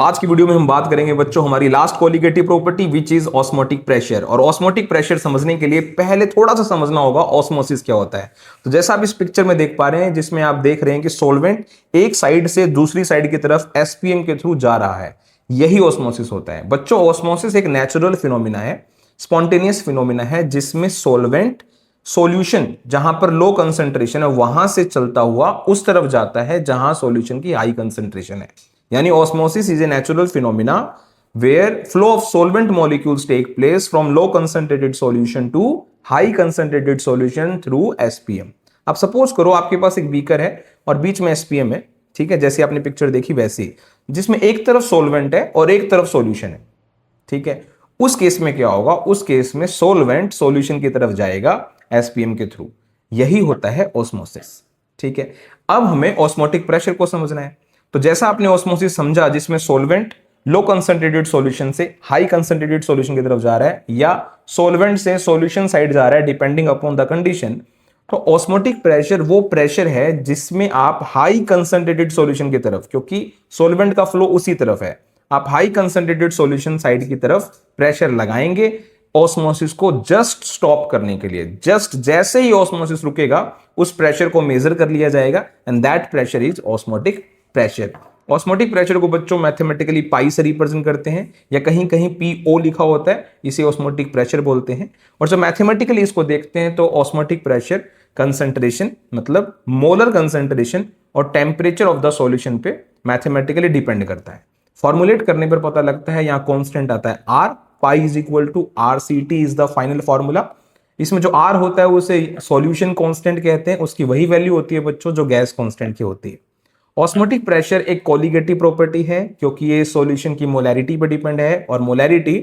आज की वीडियो में हम बात करेंगे बच्चों हमारी last colligative property which is osmotic pressure. और ऑस्मोटिक प्रेशर समझने के लिए पहले थोड़ा सा समझना होगा ऑस्मोसिस क्या होता है। तो जैसा आप इस पिक्चर में देख पा रहे हैं जिसमें आप देख रहे हैं कि सोल्वेंट एक साइड से दूसरी साइड की तरफ एसपीएम के थ्रू जा रहा है, यही ऑस्मोसिस होता है। बच्चों ऑस्मोसिस एक नेचुरल फिनोमिना है, स्पॉन्टेनियस फिनोमिना है, जिसमें सोल्वेंट सॉल्यूशन जहां पर लो कंसंट्रेशन है वहां से चलता हुआ उस तरफ जाता है जहां सॉल्यूशन की हाई कंसंट्रेशन है। यानी osmosis is a natural phenomena where flow of solvent molecules take place from low concentrated solution to high concentrated solution through SPM. अब सपोज करो आपके पास एक बीकर है और बीच में एसपीएम है, ठीक है, जैसे आपने पिक्चर देखी वैसी, जिसमें एक तरफ सॉल्वेंट है और एक तरफ सॉल्यूशन है, ठीक है। उस केस में क्या होगा, उस केस में सॉल्वेंट सॉल्यूशन की तरफ जाएगा एसपीएम के थ्रू, यही होता है ऑस्मोसिस, ठीक है। अब हमें ऑस्मोटिक प्रेशर को समझना है। तो जैसा आपने ऑस्मोसिस समझा जिसमें सॉल्वेंट लो कंसंट्रेटेड सॉल्यूशन से हाई कंसंट्रेटेड सॉल्यूशन की तरफ जा रहा है या सॉल्वेंट से सॉल्यूशन साइड जा रहा है डिपेंडिंग अपॉन द कंडीशन, तो ऑस्मोटिक प्रेशर वो प्रेशर है जिसमें आप हाई कंसंट्रेटेड सॉल्यूशन की तरफ, क्योंकि सॉल्वेंट का फ्लो उसी तरफ है, आप हाई कंसंट्रेटेड सॉल्यूशन साइड की तरफ प्रेशर लगाएंगे ऑस्मोसिस को जस्ट स्टॉप करने के लिए। जस्ट जैसे ही ऑस्मोसिस रुकेगा उस प्रेशर को मेजर कर लिया जाएगा and that pressure is osmotic pressure. Osmotic pressure को बच्चों मैथमेटिकली पाई से रिप्रेजेंट करते हैं या कहीं कहीं पीओ लिखा होता है, इसे ऑस्मोटिक प्रेशर बोलते हैं। और जब मैथमेटिकली इसको देखते हैं तो ऑस्मोटिक प्रेशर कंसंट्रेशन मतलब मोलर कंसंट्रेशन और टेम्परेचर ऑफ द सॉल्यूशन पे मैथमेटिकली डिपेंड करता है। फॉर्मुलेट करने पर पता लगता है, यहां कांस्टेंट आता है R, pi is equal to R C T is the final formula. इसमें जो आर होता है उसे सॉल्यूशन कांस्टेंट कहते हैं, उसकी वही वैल्यू होती है बच्चों जो गैस कांस्टेंट की होती है। ऑस्मोटिक प्रेशर एक कोलिगेटिव प्रॉपर्टी है क्योंकि ये सॉल्यूशन की मोलैरिटी पर डिपेंड है और मोलैरिटी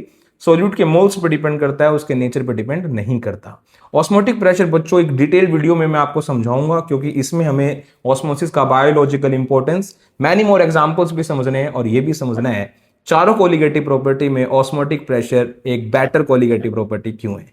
सॉल्यूट के मोल्स पर डिपेंड करता है, उसके नेचर पर डिपेंड नहीं करता। ऑस्मोटिक प्रेशर बच्चों एक डिटेल वीडियो में मैं आपको समझाऊंगा क्योंकि इसमें हमें ऑस्मोसिस का biological importance, many more examples भी समझने हैं और ये भी समझना है चारों कोलिगेटिव प्रॉपर्टी में ऑस्मोटिक प्रेशर एक बेटर कोलिगेटिव प्रॉपर्टी क्यों है।